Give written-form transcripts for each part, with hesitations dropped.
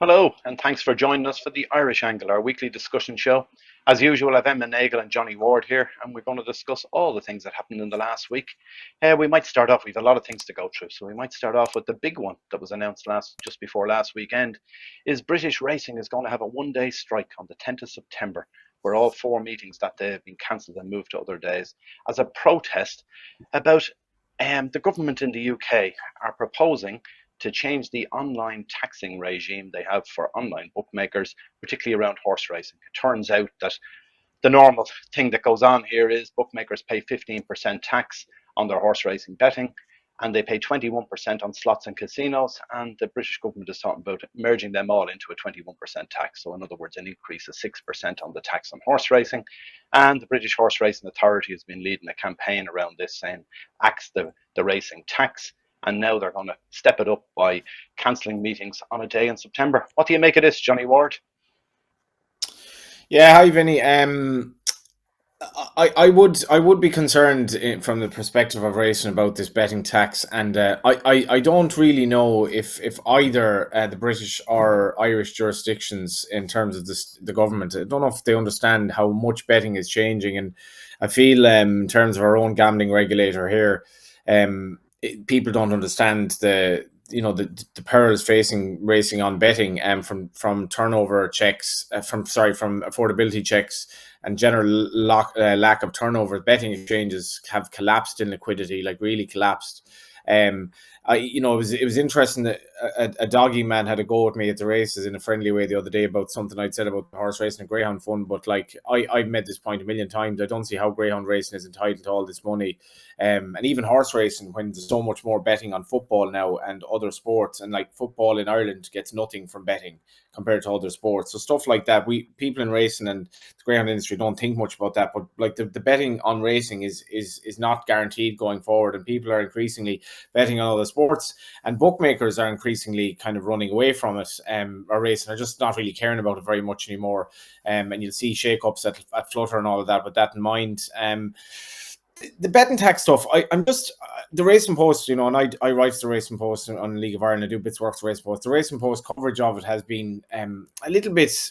Hello, and thanks for joining us for the Irish Angle, our weekly discussion show. As usual, I've McMonagle and Johnny Ward here, and we're going to discuss all the things that happened in the last week. We might start off with a lot of things to go through, so we might start off with the big one that was announced just before last weekend. Is British racing is going to have a one-day strike on the 10th of September, where all four meetings that day have been cancelled and moved to other days, as a protest about the government in the UK are proposing to change the online taxing regime they have for online bookmakers, particularly around horse racing. It turns out that the normal thing that goes on here is bookmakers pay 15% tax on their horse racing betting, and they pay 21% on slots and casinos. And the British government is talking about merging them all into a 21% tax. So, in other words, an increase of 6% on the tax on horse racing. And the British Horse Racing Authority has been leading a campaign around this, saying, axe the racing tax. And now they're going to step it up by cancelling meetings on a day in September. What do you make of this, Johnny Ward? Yeah, hi Vinny. I would be concerned from the perspective of racing about this betting tax, and I don't really know if either the British or Irish jurisdictions, in terms of the government, I don't know if they understand how much betting is changing, and I feel in terms of our own gambling regulator here, people don't understand the perils facing racing on betting, from turnover checks, from affordability checks and general lack of turnover. Betting exchanges have collapsed in liquidity, like really collapsed. Um, it was interesting that a doggy man had a go at me at the races in a friendly way the other day about something I'd said about the horse racing and greyhound fund. But like I've made this point a million times, I don't see how greyhound racing is entitled to all this money, and even horse racing, when there's so much more betting on football now and other sports, and like football in Ireland gets nothing from betting compared to other sports. So stuff like that, we people in racing and the greyhound industry don't think much about that. But like the betting on racing is not guaranteed going forward, and people are increasingly betting on other sports, and bookmakers are increasingly kind of running away from it, or racing are just not really caring about it very much anymore. And you'll see shake-ups at Flutter and all of that with that in mind. The betting tax stuff, I'm just the Racing Post, and I write the Racing Post on League of Ireland. I do bits of work for the Racing Post. The Racing Post coverage of it has been a little bit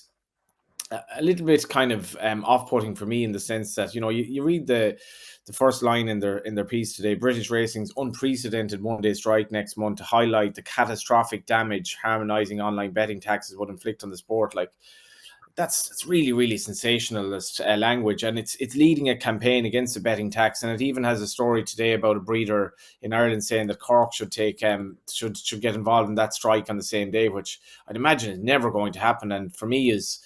kind of off-putting for me, in the sense that you read the first line in their piece today: British racing's unprecedented one-day strike next month to highlight the catastrophic damage harmonising online betting taxes would inflict on the sport. Like, that's really, really sensationalist language, and it's leading a campaign against the betting tax. And it even has a story today about a breeder in Ireland saying that Cork should get involved in that strike on the same day, which I'd imagine is never going to happen. And for me, is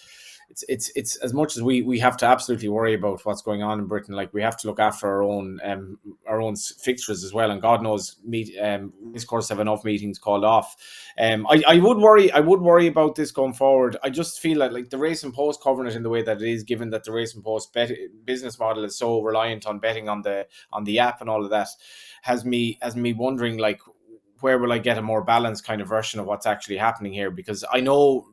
it's as much as we have to absolutely worry about what's going on in Britain, like we have to look after our own fixtures as well. And God knows, this course have enough meetings called off. I would worry about this going forward. I just feel like the Racing Post covering it in the way that it is, given that the Racing Post business model is so reliant on betting on the app and all of that, has me wondering, like, where will I get a more balanced kind of version of what's actually happening here? Because I know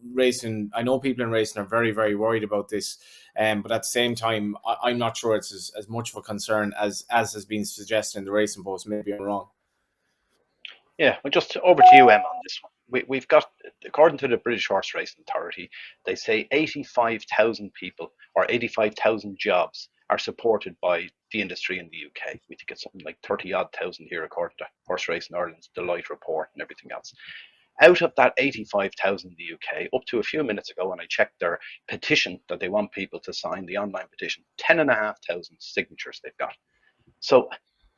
people in racing are very, very worried about this. But at the same time, I'm not sure it's as much of a concern as has been suggested in the Racing Post. Maybe I'm wrong. Yeah, well, just over to you, Em, on this one. We've got, according to the British Horse Racing Authority, they say 85,000 people or 85,000 jobs are supported by the industry in the UK. We think it's something like 30 odd thousand here, according to Horse Racing Ireland's Deloitte report and everything else. Out of that 85,000 in the UK, up to a few minutes ago, when I checked their petition that they want people to sign, the online petition, 10,500 signatures they've got. So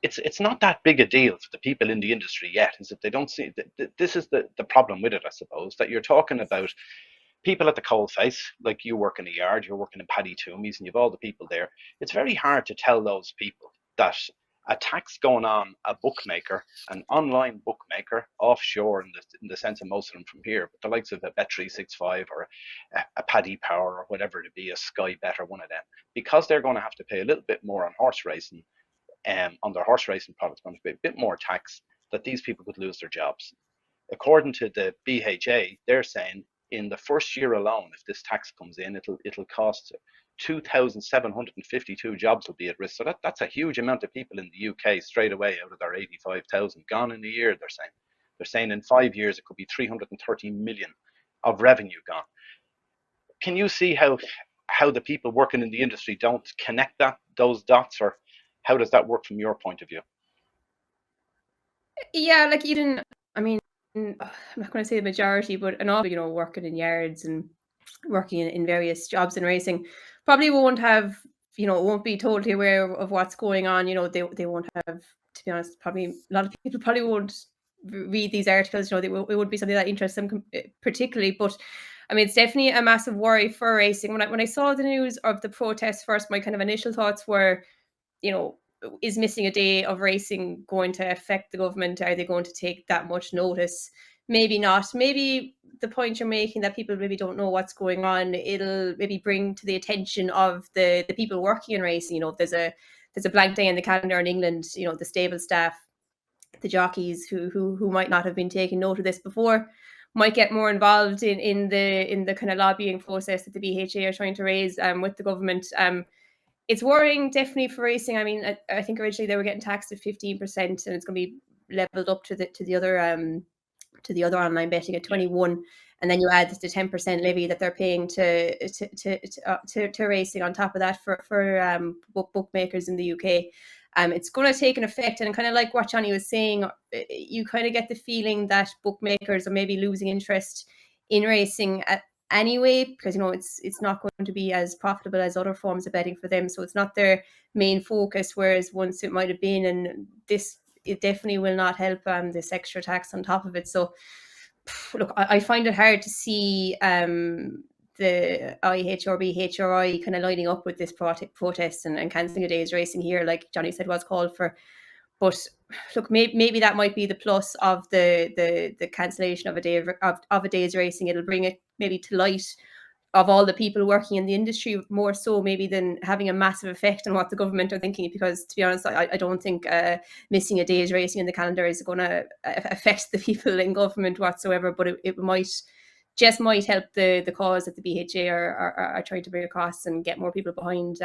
it's not that big a deal for the people in the industry yet, is that they don't see that this is the problem with it, I suppose, that you're talking about people at the coal face, like you work in a yard, you're working in Paddy Toomey's, and you've all the people there. It's very hard to tell those people that a tax going on a bookmaker, an online bookmaker, offshore in the sense of most of them from here, but the likes of a Bet365 or a Paddy Power or whatever it be, a Sky Bet or one of them, because they're going to have to pay a little bit more on horse racing, on their horse racing products, going to be a bit more tax, that these people could lose their jobs. According to the BHA, they're saying in the first year alone, if this tax comes in, it'll cost 2,752 jobs will be at risk. So that's a huge amount of people in the UK straight away out of their 85,000 gone in a year. They're saying in 5 years it could be 330 million of revenue gone. Can you see how the people working in the industry don't connect those dots, or how does that work from your point of view? Yeah, like even, I mean, I'm not going to say the majority, but an awful, working in yards and working in various jobs in racing probably won't have, won't be totally aware of what's going on. They won't have, to be honest, probably a lot of people probably won't read these articles. It would be something that interests them particularly. But I mean, it's definitely a massive worry for racing. When I saw the news of the protests first, my kind of initial thoughts were, is missing a day of racing going to affect the government? Are they going to take that much notice? Maybe not. Maybe the point you're making, that people maybe don't know what's going on, it'll maybe bring to the attention of the people working in racing. If there's a blank day in the calendar in England, the stable staff, the jockeys who might not have been taking note of this before might get more involved in the kind of lobbying process that the BHA are trying to raise with the government. It's worrying definitely for racing. I mean, I think originally they were getting taxed at 15%, and it's going to be leveled up to the other online betting at 21%, and then you add the 10% levy that they're paying to racing on top of that for bookmakers in the UK. It's going to take an effect, and kind of like what Johnny was saying, you kind of get the feeling that bookmakers are maybe losing interest in racing anyway, because it's not going to be as profitable as other forms of betting for them, so it's not their main focus, whereas once it might have been. And it definitely will not help this extra tax on top of it. So look, I find it hard to see the IHRB, HRI kind of lining up with this protest and cancelling a day's racing here, like Johnny said was called for. But look, maybe that might be the plus of the cancellation of a day of a day's racing. It'll bring it maybe to light of all the people working in the industry, more so maybe than having a massive effect on what the government are thinking. Because to be honest, I don't think missing a day's racing in the calendar is going to affect the people in government whatsoever. But it might help the cause that the BHA are trying to bring across, and get more people behind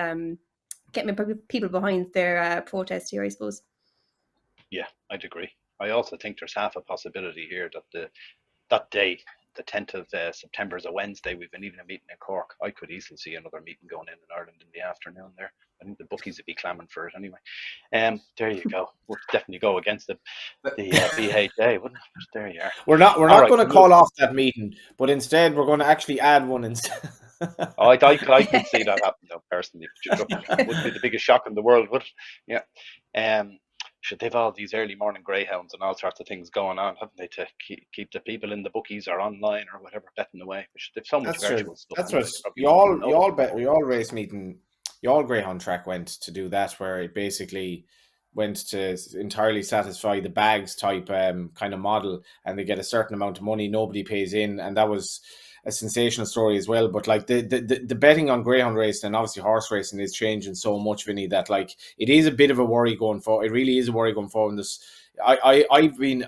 their protest here, I suppose. Yeah, I'd agree. I also think there's half a possibility here that that day, the 10th of September, is a Wednesday. We've been even a meeting in Cork. I could easily see another meeting going in Ireland in the afternoon there. I think the bookies would be clamoring for it anyway. There you go. We'll definitely go against the BHA, wouldn't it? There you are. We're not right, going to call off that meeting, but instead we're going to actually add one instead. I could see that happen though, personally. It wouldn't be the biggest shock in the world, would it? Yeah. Should they've all these early morning greyhounds and all sorts of things going on, haven't they, to keep the people in the bookies or online or whatever betting away? They've so much virtual stuff. That's right. Y'all race meeting, y'all greyhound track went to do that, where it basically went to entirely satisfy the bags type kind of model, and they get a certain amount of money, nobody pays in, and that was a sensational story as well. But like the betting on greyhound racing and obviously horse racing is changing so much, Vinny, that like it is a bit of a worry going forward. It really is a worry going forward. I've been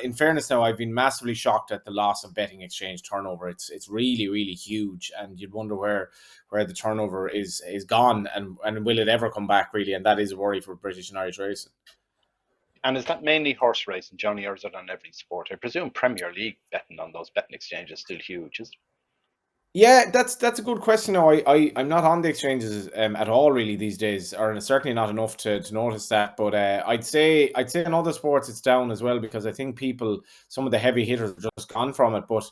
in fairness now, I've been massively shocked at the loss of betting exchange turnover. It's really, really huge, and you'd wonder where the turnover is gone, and will it ever come back, really? And that is a worry for British and Irish racing. And is that mainly horse racing, Johnny, or is it on every sport? I presume Premier League betting on those betting exchanges is still huge, is it? Yeah, that's a good question. Now, I'm not on the exchanges at all really these days, or certainly not enough to notice that. But I'd say in other sports it's down as well, because I think some of the heavy hitters have just gone from it. But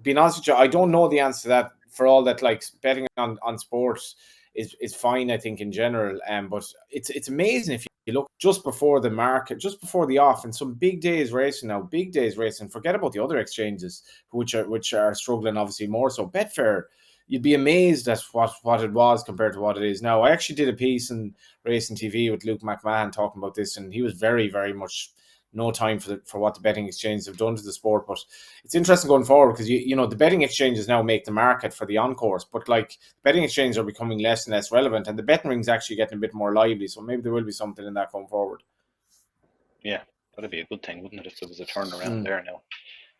being honest with you, I don't know the answer to that. For all that, like betting on sports is fine, I think, in general. But it's amazing if you look just before the market, just before the off, and some big days racing now. Big days racing. Forget about the other exchanges, which are struggling obviously more. So Betfair, you'd be amazed at what it was compared to what it is now. I actually did a piece in Racing TV with Luke McMahon talking about this, and he was very, very much no time for what the betting exchanges have done to the sport. But it's interesting going forward, because you know the betting exchanges now make the market for the on-course, but like betting exchanges are becoming less and less relevant, and the betting ring's actually getting a bit more lively. So maybe there will be something in that going forward. Yeah, that'd be a good thing, wouldn't it, if there was a turnaround there now?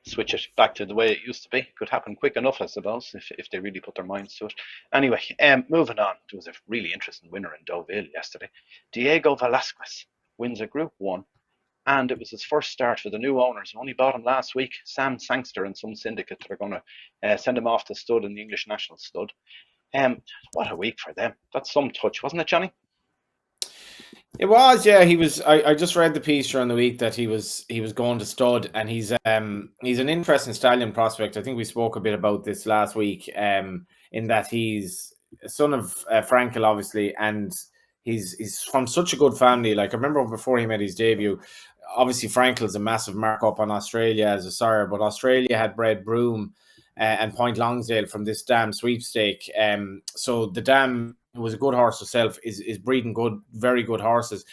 Switch it back to the way it used to be. Could happen quick enough, I suppose, if they really put their minds to it. Anyway, moving on. There was a really interesting winner in Deauville yesterday. Diego Velazquez wins a Group 1 and it was his first start for the new owners. Only bought him last week. Sam Sangster and some syndicate that are going to send him off to stud in the English national stud. What a week for them. That's some touch, wasn't it, Johnny? It was, yeah. He was. I just read the piece during the week that he was going to stud, and he's an interesting stallion prospect. I think we spoke a bit about this last week. In that he's a son of Frankel, obviously, and he's from such a good family. Like I remember before he made his debut, obviously Frankel's a massive markup on Australia as a sire, but Australia had bred Browne and Point Longsdale from this dam sweepstake. So the dam, who was a good horse herself, is breeding very good horses.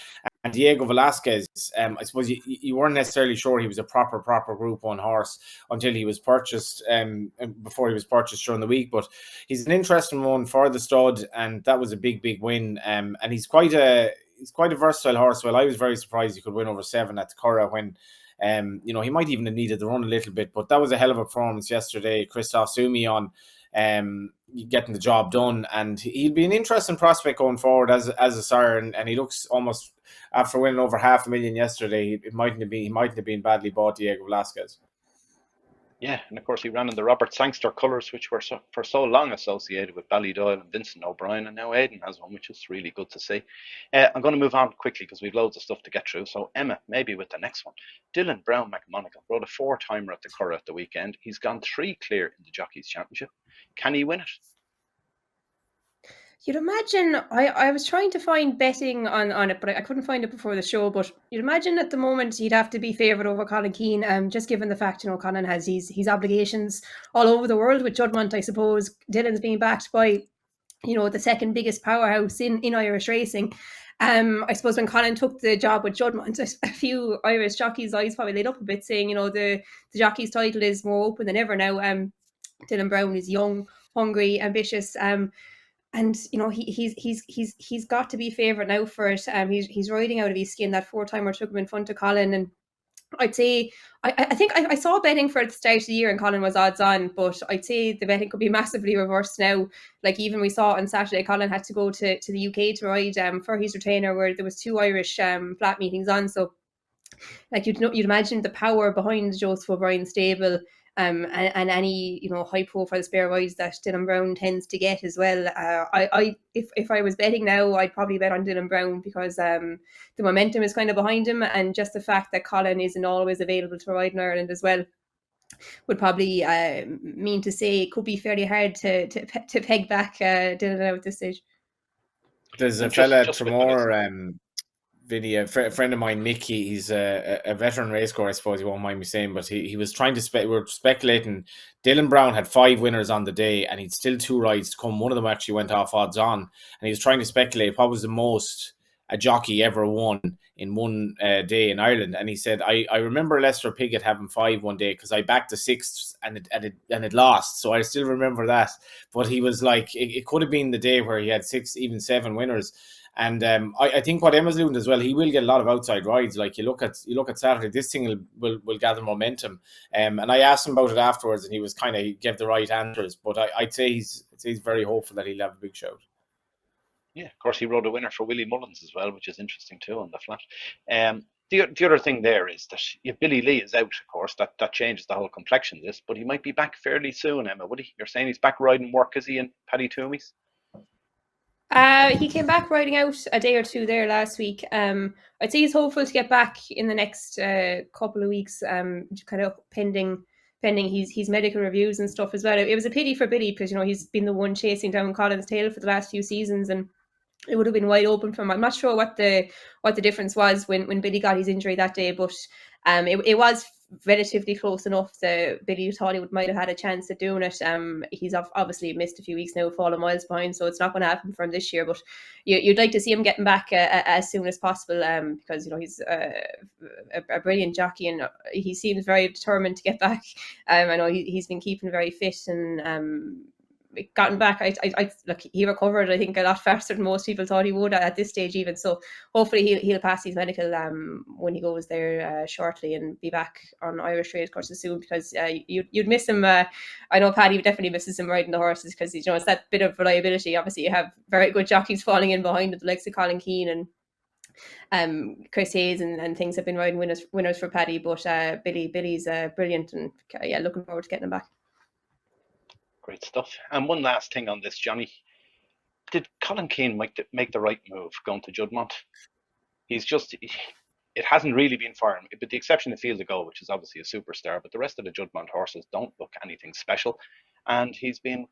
And Diego Velazquez, I suppose you weren't necessarily sure he was a proper Group 1 horse until he was purchased, before he was purchased during the week. But he's an interesting one for the stud, and that was a big win. And he's quite a versatile horse. Well, I was very surprised he could win over 7 at the Curragh when, he might even have needed to run a little bit, but that was a hell of a performance yesterday. Christophe Soumillon getting the job done, and he'll be an interesting prospect going forward as a sire, and he looks almost, after winning over $500,000 yesterday, he mightn't have been badly bought, Diego Velazquez. Yeah, and of course he ran in the Robert Sangster colours, which were for so long associated with Ballydoyle and Vincent O'Brien, and now Aidan has one, which is really good to see. I'm going to move on quickly because we've loads of stuff to get through. So Emma, maybe with the next one. Dylan Browne McMonagle rode a 4-timer at the Curragh at the weekend. He's gone 3 clear in the Jockeys Championship. Can he win it? You'd imagine, I was trying to find betting on it, but I couldn't find it before the show. But you'd imagine at the moment he'd have to be favoured over Colin Keane, just given the fact, Colin has his obligations all over the world with Juddmonte. I suppose Dylan's being backed by, the second biggest powerhouse in Irish racing. I suppose when Colin took the job with Juddmonte, a few Irish jockeys' eyes probably lit up a bit, saying, the jockey's title is more open than ever now. Dylan Browne is young, hungry, ambitious. And he's got to be favoured now for it. He's riding out of his skin. That 4-timer took him in front of Colin, and I'd say I think I saw betting for at the start of the year and Colin was odds on, but I'd say the betting could be massively reversed now. Like even we saw on Saturday, Colin had to go to the UK to ride for his retainer, where there was 2 Irish flat meetings on. So like you'd imagine the power behind Joseph O'Brien stable. And any high profile spare rides that Dylan Browne tends to get as well. If I was betting now, I'd probably bet on Dylan Browne because the momentum is kind of behind him, and just the fact that Colin isn't always available to ride in Ireland as well would probably mean to say it could be fairly hard to peg back Dylan out at this stage. There's a fella Tremor. Vinny, a friend of mine, Nick, he's a veteran racecourse, I suppose you won't mind me saying, but he was trying to we were speculating. Dylan Browne had 5 winners on the day, and he'd still 2 rides to come. One of them actually went off odds on, and he was trying to speculate what was the most a jockey ever won in one day in Ireland. And he said, I remember Lester Piggott having 5 one day because I backed the 6th and it lost, so I still remember that. But he was like, it could have been the day where he had 6, even 7 winners. And I think what Emma's doing as well, he will get a lot of outside rides. Like you look at Saturday, this thing will gather momentum. And I asked him about it afterwards, and he was he gave the right answers. But I'd say he's very hopeful that he'll have a big shout. Yeah, of course he rode a winner for Willie Mullins as well, which is interesting too on the flat. The other thing there is that if Billy Lee is out, of course, that changes the whole complexion of this. But he might be back fairly soon, Emma. Would he? You're saying he's back riding work, is he, in Paddy Toomey's? He came back riding out a day or 2 there last week. I'd say he's hopeful to get back in the next couple of weeks, kind of pending his medical reviews and stuff as well. It was a pity for Billy because he's been the one chasing down Colin's tail for the last few seasons, and it would have been wide open for him. I'm not sure what the difference was when Billy got his injury that day, but it was relatively close enough that Billy thought he might have had a chance at doing it. He's obviously missed a few weeks now, fallen miles behind, so it's not going to happen for him this year. But you'd like to see him getting back as soon as possible, because he's a brilliant jockey and he seems very determined to get back. I know he's been keeping very fit and gotten back. I look, he recovered, I think, a lot faster than most people thought he would at this stage even. So hopefully he'll pass his medical when he goes there shortly and be back on Irish race courses soon, because you'd miss him. I know Paddy definitely misses him riding the horses because it's that bit of reliability. Obviously you have very good jockeys falling in behind with the likes of Colin Keane and Chris Hayes and things have been riding winners for Paddy, but Billy's brilliant, and yeah, looking forward to getting him back. Great stuff. And one last thing on this, Johnny. Did Colin Keane make the right move going to Juddmonte? It hasn't really been for him, with the exception of Field of Goal, which is obviously a superstar, but the rest of the Juddmonte horses don't look anything special. And he's been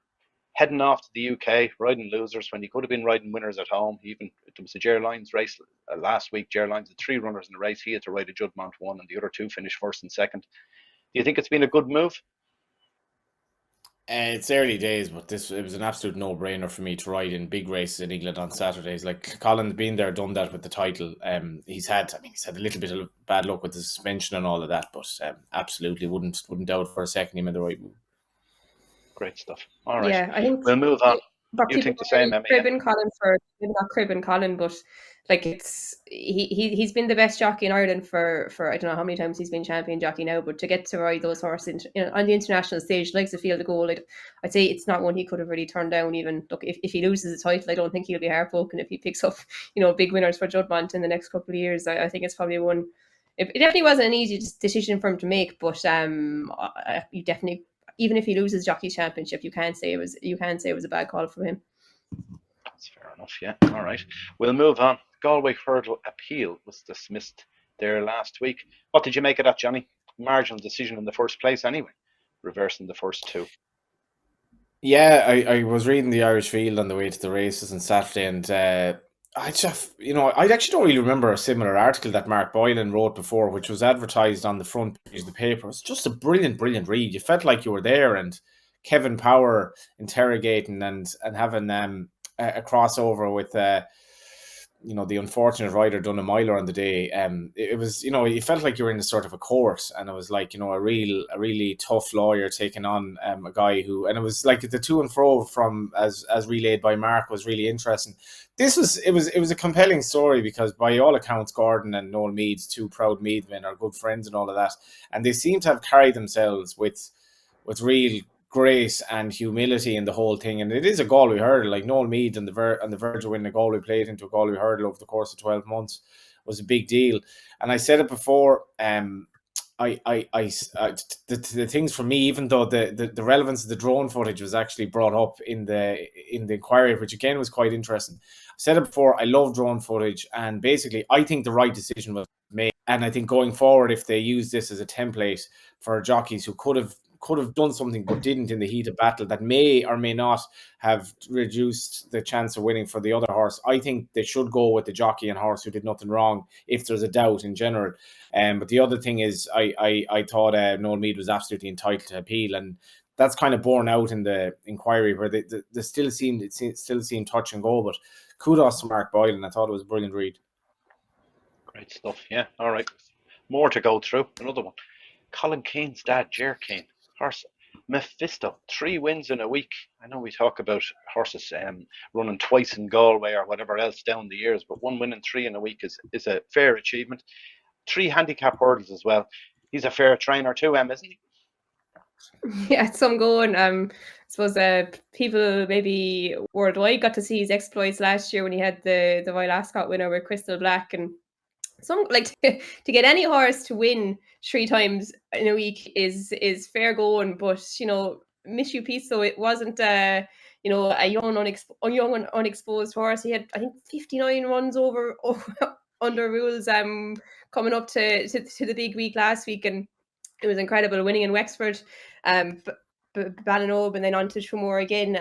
heading off to the UK, riding losers when he could have been riding winners at home. There was a Ger Lyons race last week. Ger Lyons had 3 runners in the race. He had to ride a Juddmonte one, and the other 2 finished first and second. Do you think it's been a good move? It's early days, but it was an absolute no-brainer for me to ride in big races in England on Saturdays. Like, Colin's been there, done that with the title. He's had a little bit of bad luck with the suspension and all of that, but absolutely wouldn't doubt for a second he made the right move. Great stuff. All right, yeah, I think we'll move on. But You think the same, Emma? Cribbin Colin for maybe not Cribbin Colin, but like he's been the best jockey in Ireland for I don't know how many times he's been champion jockey now, but to get to ride those horses on the international stage, likes the Field of Goal, I'd say it's not one he could have really turned down. Even look, if he loses the title, I don't think he'll be heartbroken if he picks up big winners for Juddmonte in the next couple of years. I think it's probably one. It definitely wasn't an easy decision for him to make, but you definitely, even if he loses Jockey Championship, you can't say it was a bad call for him. That's fair enough, yeah. All right. We'll move on. Galway Hurdle Appeal was dismissed there last week. What did you make of that, Johnny? Marginal decision in the first place anyway, reversing the first 2. Yeah, I was reading the Irish Field on the way to the races on Saturday, and I actually don't really remember a similar article that Mark Boylan wrote before, which was advertised on the front page of the paper. It was just a brilliant read. You felt like you were there, and Kevin Power interrogating and having a crossover with the unfortunate rider done a miler on the day. It was, you felt like you were in a sort of a court, and it was like, a really tough lawyer taking on a guy who, and it was like the to and fro from as relayed by Mark was really interesting. It was a compelling story because by all accounts, Gordon and Noel Mead, 2 proud Meadmen, are good friends and all of that, and they seem to have carried themselves with real grace and humility in the whole thing. And it is a Galway hurdle. Like, Noel Mead on the verge of winning a Galway plate into a Galway hurdle over the course of 12 months was a big deal. And I said it before, the things for me, even though the relevance of the drone footage was actually brought up in the inquiry, which again was quite interesting. I said it before, I love drone footage, and basically I think the right decision was made. And I think going forward, if they use this as a template for jockeys who could have done something but didn't in the heat of battle, that may or may not have reduced the chance of winning for the other horse, I think they should go with the jockey and horse who did nothing wrong if there's a doubt in general. But the other thing is, I thought Noel Mead was absolutely entitled to appeal, and that's kind of borne out in the inquiry, where they still seemed touch and go. But kudos to Mark Boylan. I thought it was a brilliant read. Great stuff, yeah. All right. More to go through. Another one. Colin Keane's dad, Ger Keane. Horse Mephisto, 3 wins in a week. I know we talk about horses running twice in Galway or whatever else down the years, but 1 win and 3 in a week is a fair achievement. 3 handicap hurdles as well. He's a fair trainer too, isn't he? Yeah, it's some going. I suppose people maybe worldwide got to see his exploits last year when he had the Royal Ascot winner with Crystal Black, and some like to get any horse to win 3 times in a week is fair going. But Mephisto, it wasn't a young unexposed horse. He had, I think, 59 runs over under rules coming up to the big week last week, and it was incredible, winning in Wexford, Ballinobe, and then on to Tramore again.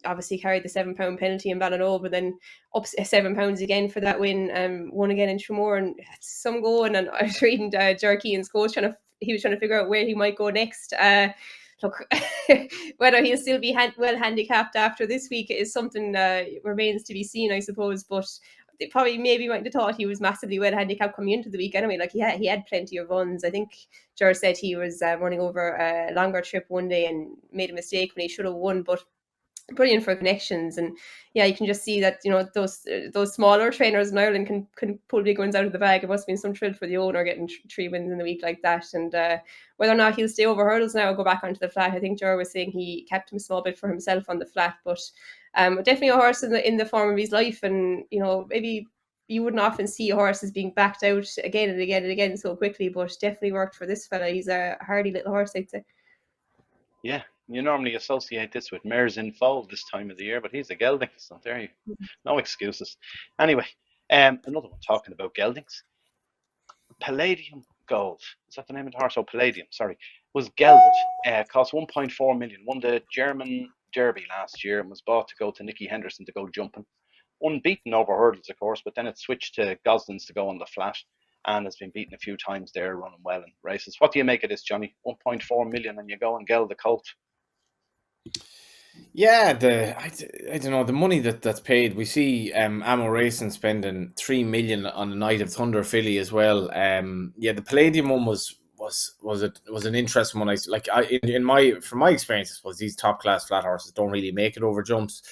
Obviously carried the £7 penalty in Ballinobe, and then up £7 again for that win. Won again in Tramore, and some going. And I was reading Ger Keane's coach he was trying to figure out where he might go next. Look, whether he'll still be well handicapped after this week is something remains to be seen, I suppose. But they probably maybe might have thought he was massively well handicapped coming into the week anyway. Like, he had plenty of runs. I think Ger said he was running over a longer trip one day and made a mistake when he should have won, but brilliant for connections. And yeah, you can just see that those smaller trainers in Ireland can pull big ones out of the bag. It must have been some thrill for the owner getting 3 wins in the week like that. And whether or not he'll stay over hurdles now or go back onto the flat, I think Ger was saying he kept him a small bit for himself on the flat, but definitely a horse in the form of his life. And maybe you wouldn't often see horses being backed out again and again and again so quickly, but definitely worked for this fella. He's a hardy little horse, I'd say. Yeah, you normally associate this with mares in foal this time of the year, but he's a gelding, so there you no excuses. Anyway, another one talking about geldings. Palladium Gold. Is that the name of the horse? Oh, Palladium, sorry. Was gelded. Cost 1.4 million. Won the German Derby last year and was bought to go to Nicky Henderson to go jumping. Unbeaten over hurdles, of course, but then it switched to Gosling's to go on the flat and has been beaten a few times there, running well in races. What do you make of this, Johnny? 1.4 million and you go and geld the colt. Yeah, I don't know the money that's paid. We see Ammo Racing spending 3 million on the Night of Thunder filly as well. Yeah, the Palladium one was an interesting one. In my from my experience, I suppose these top class flat horses don't really make it over jumps.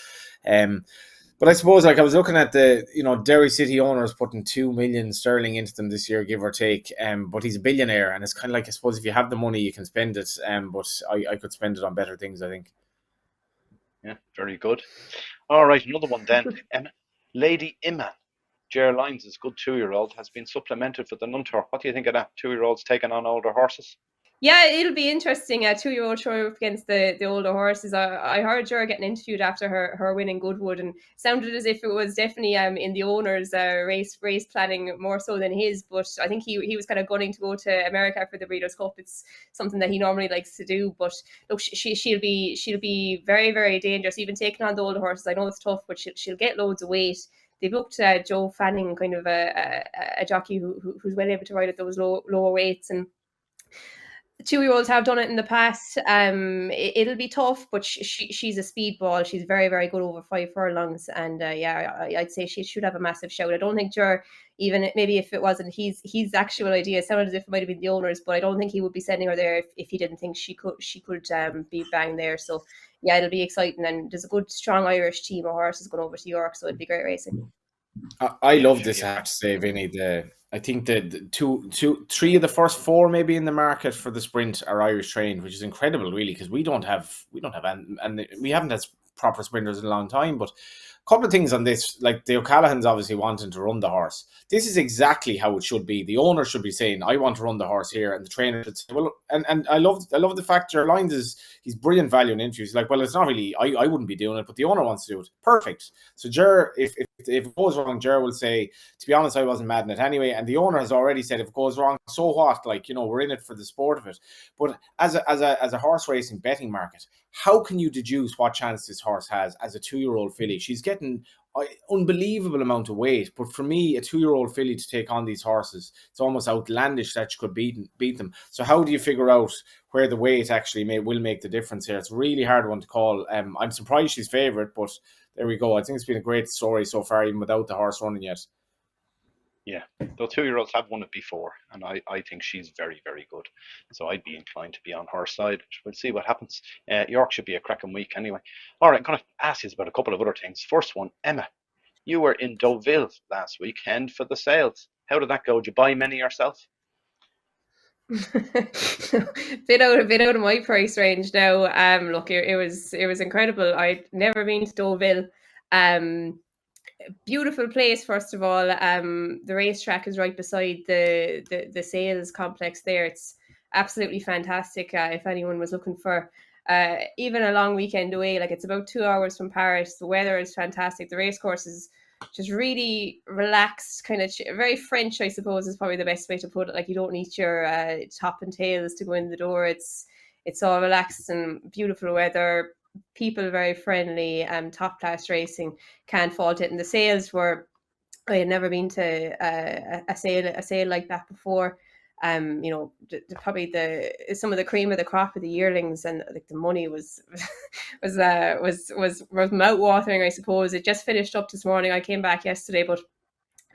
But I suppose I was looking at the Derry City owners putting 2 million sterling into them this year, give or take. But he's a billionaire, and it's kind of like I suppose if you have the money, you can spend it. But I could spend it on better things, I think. Yeah, very good. All right, another one then. Lady Iman, Ger Lyons' good 2-year-old, has been supplemented for the Nunthorpe. What do you think of that? 2-year-olds taking on older horses? Yeah, it'll be interesting. A 2-year-old showing up against the older horses. I heard her getting interviewed after her winning Goodwood, and sounded as if it was definitely in the owner's race planning more so than his. But I think he was kind of gunning to go to America for the Breeders' Cup. It's something that he normally likes to do. But look, she'll be very, very dangerous, even taking on the older horses. I know it's tough, but she'll get loads of weight. They booked Joe Fanning, kind of a jockey who's well able to ride at those lower weights, and 2-year-olds have done it in the past. It'll be tough, but she's a speedball. She's very, very good over 5 furlongs, and I'd say she should have a massive shout. I don't think even maybe if it wasn't his actual idea, it sounded as if it might have been the owners, but I don't think he would be sending her there if he didn't think she could be bang there. So yeah, it'll be exciting, and there's a good strong Irish team of horses going over to York, so it'll be great racing. I love this, I have to say, Vinny. I think the three of the first 4 maybe in the market for the sprint are Irish trained, which is incredible, really, because we don't have and we haven't had proper sprinters in a long time. But a couple of things on this, like the O'Callaghan's obviously wanting to run the horse. This is exactly how it should be. The owner should be saying, "I want to run the horse here," and the trainer should say, "Well," and I love the fact Ger Lyons he's brilliant value in interviews. He's like, "Well, it's not really. I wouldn't be doing it, but the owner wants to do it. Perfect." So Ger, if it goes wrong, Ger will say, "To be honest, I wasn't mad in it anyway." And the owner has already said, "If it goes wrong, so what? Like, we're in it for the sport of it." But as a horse racing betting market, how can you deduce what chance this horse has as a 2-year-old filly? She's getting unbelievable amount of weight, but for me, a 2-year-old filly to take on these horses, it's almost outlandish that she could beat them. So how do you figure out where the weight actually will make the difference here? It's a really hard one to call. I'm surprised she's favourite, but there we go. I think it's been a great story so far, even without the horse running yet. Yeah, the 2-year-olds have won it before, and I think she's very, very good. So I'd be inclined to be on her side. We'll see what happens. York should be a cracking week anyway. All right, I'm going to ask you about a couple of other things. First one, Emma, you were in Deauville last weekend for the sales. How did that go? Did you buy many yourself? bit out of my price range now. Look, it was incredible. I'd never been to Deauville. Beautiful place, first of all. The racetrack is right beside the sales complex there. It's absolutely fantastic. If anyone was looking for even a long weekend away, like it's about 2 hours from Paris. The weather is fantastic. The racecourse is just really relaxed, kind of very French, I suppose, is probably the best way to put it. Like you don't need your top and tails to go in the door. It's all relaxed and beautiful weather. People very friendly, top class racing, can't fault it. And the sales were, I had never been to a sale like that before. Probably some of the cream of the crop of the yearlings, and like the money was was mouth watering, I suppose. It just finished up this morning. I came back yesterday, but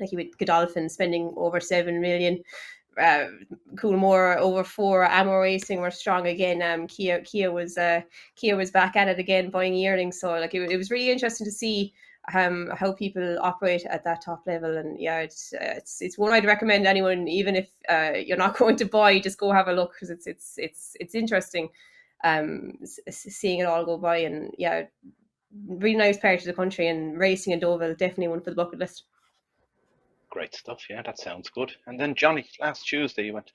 like you with Godolphin spending over 7 million. Coolmore over 4. Ammo Racing were strong again. Kia was back at it again, buying yearlings. So like it was really interesting to see how people operate at that top level. And yeah, it's one I'd recommend anyone, even if you're not going to buy, just go have a look, because it's interesting seeing it all go by. And yeah, really nice part of the country, and racing in Deauville, definitely one for the bucket list. Great stuff. Yeah, that sounds good. And then Johnny, last Tuesday you went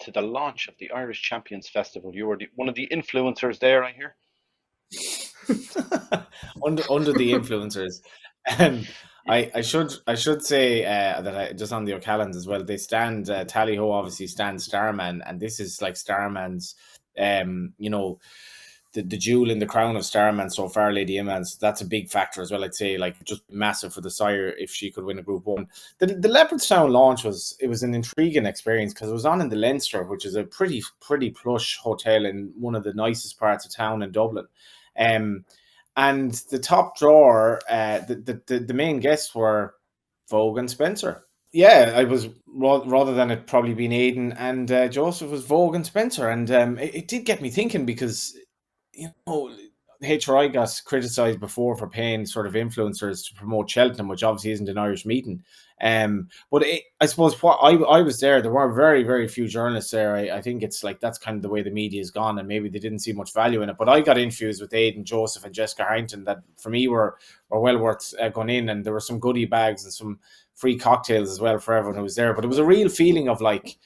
to the launch of the Irish Champions Festival. You were one of the influencers there, I hear. Under the influencers. Um, I should say that I just on the O'Callaghan's as well. They stand Tally Ho obviously stands Starman, and this is like Starman's, the jewel in the crown of Starman so far, Lady Iman. So that's a big factor as well. I'd say like just massive for the sire if she could win a Group 1. The Leopardstown launch was an intriguing experience because it was on in the Leinster, which is a pretty plush hotel in one of the nicest parts of town in Dublin. And the top drawer, the main guests were Vogue and Spencer. Yeah, I was rather than it probably being Aidan and Joseph was Vogue and Spencer, and it did get me thinking because HRI got criticised before for paying sort of influencers to promote Cheltenham, which obviously isn't an Irish meeting. But I suppose what I was there were very, very few journalists there. I think it's like that's kind of the way the media has gone, and maybe they didn't see much value in it. But I got infused with Aidan, Joseph, and Jessica Harrington that for me were well worth going in, and there were some goodie bags and some free cocktails as well for everyone who was there. But it was a real feeling of like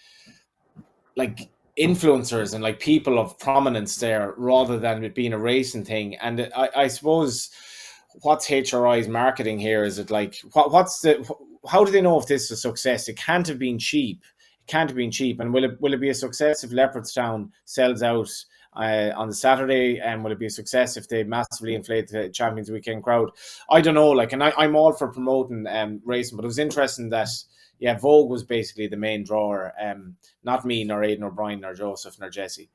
influencers and like people of prominence there rather than it being a racing thing. And I suppose what's HRI's marketing here? Is it like how do they know if this is a success? It can't have been cheap. And will it be a success if Leopardstown sells out on the Saturday? And will it be a success if they massively inflate the Champions Weekend crowd? I don't know. Like, and I'm all for promoting racing, but it was interesting that Vogue was basically the main drawer. Not me, nor Aidan, nor Brian, nor Joseph, nor Jesse.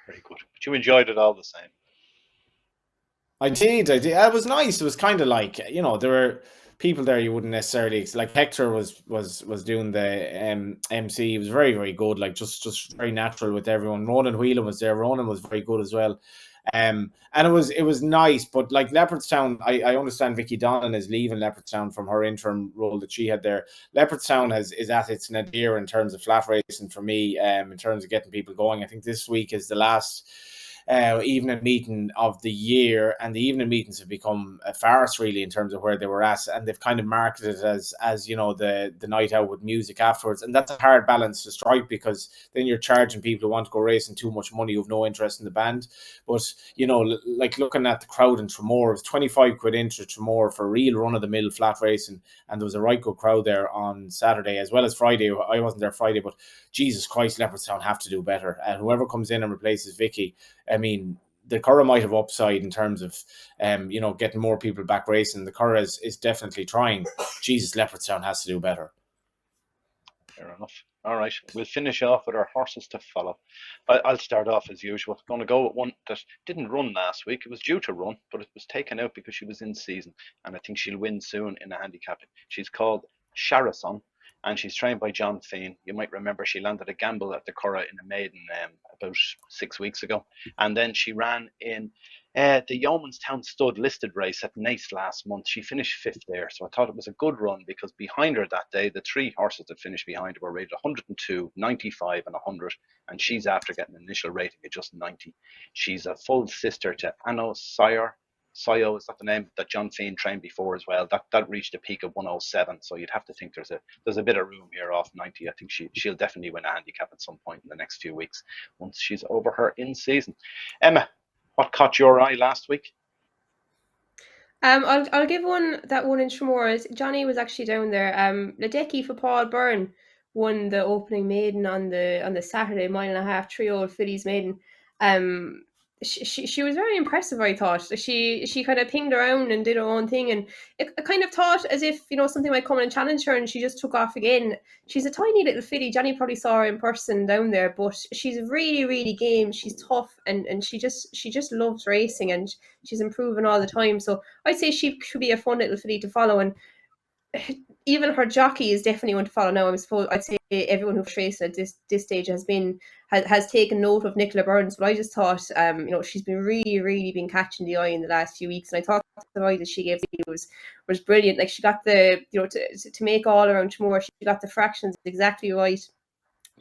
Very good. But you enjoyed it all the same. I did. It was nice. It was kind of like, there were people there you wouldn't necessarily like. Hector was doing the MC. He was very, very good. Like just very natural with everyone. Ronan Whelan was there. Ronan was very good as well. And it was nice, but like Leopardstown, I understand Vicky Donnan is leaving Leopardstown from her interim role that she had there. Leopardstown is at its nadir in terms of flat racing for me, in terms of getting people going. I think this week is the last evening meeting of the year, and the evening meetings have become a farce really in terms of where they were at, and they've kind of marketed it as the night out with music afterwards, and that's a hard balance to strike because then you're charging people who want to go racing too much money who have no interest in the band. But like looking at the crowd in Tramore, it was 25 quid into Tramore for real run-of-the-mill flat racing, and there was a right good crowd there on Saturday as well as Friday. I wasn't there Friday, but Jesus Christ, Leopardstown have to do better, and whoever comes in and replaces Vicky, I mean, the Curragh might have upside in terms of, getting more people back racing. The Curragh is definitely trying. Jesus, Leopardstown has to do better. Fair enough. All right, we'll finish off with our horses to follow. I'll start off as usual. I'm going to go with one that didn't run last week. It was due to run, but it was taken out because she was in season, and I think she'll win soon in a handicap. She's called Sharason, and she's trained by John Fean. You might remember she landed a gamble at the Curragh in a maiden about 6 weeks ago, and then she ran in the Yeomanstown Stud listed race at Naas last month. She finished fifth there, so I thought it was a good run because behind her that day, the three horses that finished behind her were rated 102, 95 and 100, and she's after getting an initial rating of just 90. She's a full sister to Anno Sayo, is that the name that John Fean trained before as well? That reached a peak of 107, so you'd have to think there's a bit of room here off 90. I think she'll definitely win a handicap at some point in the next few weeks once she's over her in season. Emma, what caught your eye last week? I'll give one in Tramore. Johnny was actually down there. Ledecky for Paul Byrne won the opening maiden on the Saturday, 1.5 3-year-old fillies maiden. She was very impressive, I thought. She kind of pinged around and did her own thing, and I kind of thought as if something might come and challenge her, and she just took off again. She's a tiny little filly. Johnny probably saw her in person down there, but she's really, really game. She's tough, and she just loves racing, and she's improving all the time. So I'd say she should be a fun little filly to follow, and even her jockey is definitely one to follow now. I'd say everyone who's raced at this stage has taken note of Nicola Burns, but I just thought she's been really, really been catching the eye in the last few weeks, and I thought the eye that she gave was brilliant. Like, she got the to make all around Tramore, she got the fractions exactly right.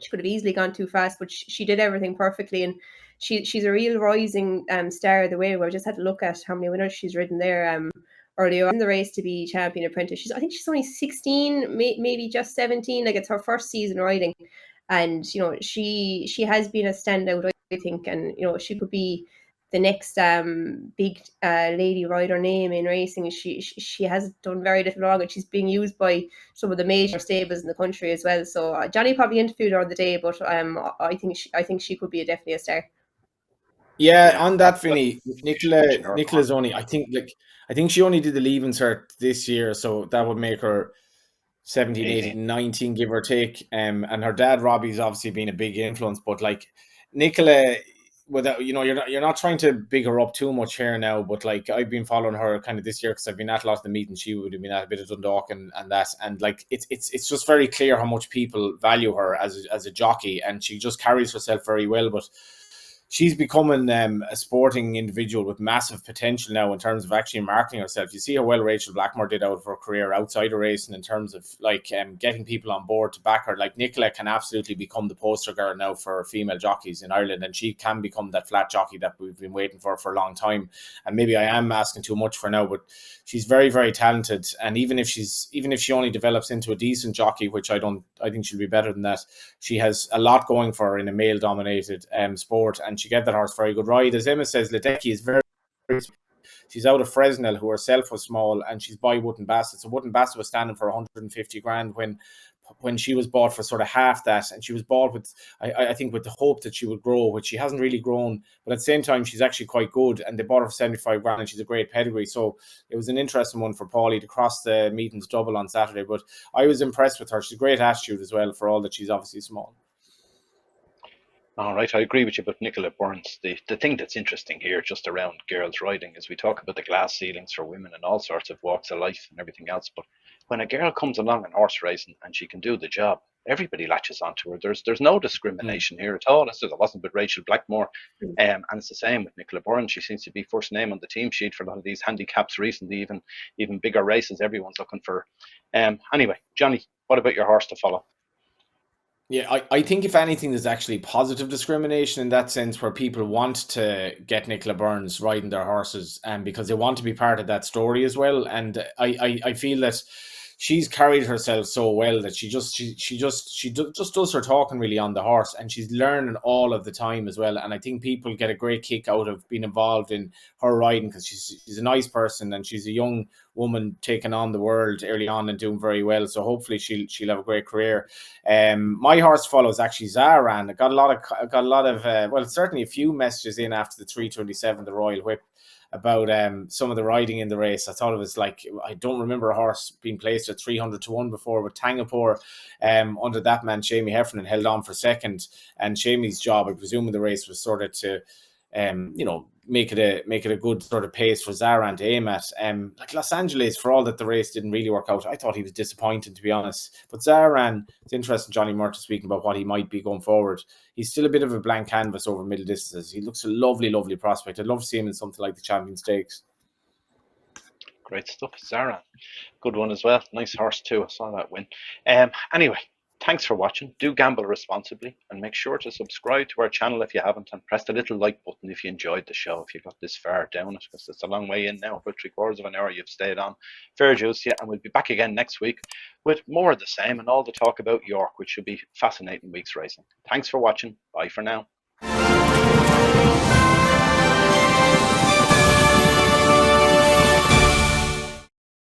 She could have easily gone too fast, but she did everything perfectly, and she's a real rising star of the way. I just had to look at how many winners she's ridden there. earlier on in the race to be champion apprentice. I think she's only 16, maybe just 17. Like, it's her first season riding, and she has been a standout, I think, and she could be the next big lady rider name in racing. She has done very little wrong, and she's being used by some of the major stables in the country as well. So Johnny probably interviewed her on the day, but I think she could be definitely a star. Yeah, Yeah, on that, Vinny, you should mention her. Nicola's only, I think she only did the leaving cert this year, so that would make her 17, 18, 19, give or take. And her dad Robbie's obviously been a big influence, but like Nicola, without you're not trying to big her up too much here now, but like I've been following her kind of this year because I've been at a lot of the meetings. She would have been at a bit of Dundalk and that, and like it's just very clear how much people value her as a jockey, and she just carries herself very well. But she's becoming a sporting individual with massive potential now in terms of actually marketing herself. You see how well Rachel Blackmore did out of her career outside of racing in terms of like getting people on board to back her. Like Nicola can absolutely become the poster girl now for female jockeys in Ireland, and she can become that flat jockey that we've been waiting for a long time. And maybe I am asking too much for now, but she's very, very talented. And even if she only develops into a decent jockey, which I think she'll be better than that, she has a lot going for her in a male dominated sport, and she get that horse very good ride. As Emma says, Ledecky is very, she's out of Fresnel, who herself was small, and she's by Wooden Bassett. So Wooden Bassett was standing for 150 grand when she was bought for sort of half that, and she was bought with I think with the hope that she would grow, which she hasn't really grown, but at the same time she's actually quite good, and they bought her for 75 grand, and she's a great pedigree. So it was an interesting one for Paulie to cross the meetings double on Saturday, but I was impressed with her. She's a great attitude as well, for all that she's obviously small. All right, I agree with you about Nicola Burns. The thing that's interesting here, just around girls riding, is we talk about the glass ceilings for women and all sorts of walks of life and everything else. But when a girl comes along in horse racing and she can do the job, everybody latches onto her. There's no discrimination here at all. There wasn't with Rachel Blackmore, and it's the same with Nicola Burns. She seems to be first name on the team sheet for a lot of these handicaps recently, even bigger races. Everyone's looking for. Anyway, Johnny, what about your horse to follow? Yeah, I think if anything, there's actually positive discrimination in that sense, where people want to get Nicola Burns riding their horses, and because they want to be part of that story as well. And I feel that she's carried herself so well that she just does her talking really on the horse, and she's learning all of the time as well. And I think people get a great kick out of being involved in her riding, because she's a nice person, and she's a young woman taking on the world early on and doing very well. So hopefully she'll have a great career. My horse follows actually Zaran. I got a lot of well, certainly a few messages in after the 327, the Royal Whip, about some of the riding in the race. I thought it was like, I don't remember a horse being placed at 300 to 1 before, but Tangapore under that man Shamie Heffernan held on for second, and Shamie's job, I presume, in the race was sort of to make it a good sort of pace for Zaran to aim at. Like Los Angeles, for all that the race didn't really work out, I thought he was disappointing, to be honest. But Zaran, it's interesting, Johnny Murtagh speaking about what he might be going forward. He's still a bit of a blank canvas over middle distances. He looks a lovely, lovely prospect. I'd love to see him in something like the Champion Stakes. Great stuff, Zaran. Good one as well. Nice horse too. I saw that win. Anyway, thanks for watching. Do gamble responsibly, and make sure to subscribe to our channel if you haven't, and press the little like button if you enjoyed the show, if you got this far down it, because it's a long way in now. For 3/4 of an hour you've stayed on. Fair dues, yeah, and we'll be back again next week with more of the same and all the talk about York, which should be fascinating week's racing. Thanks for watching. Bye for now.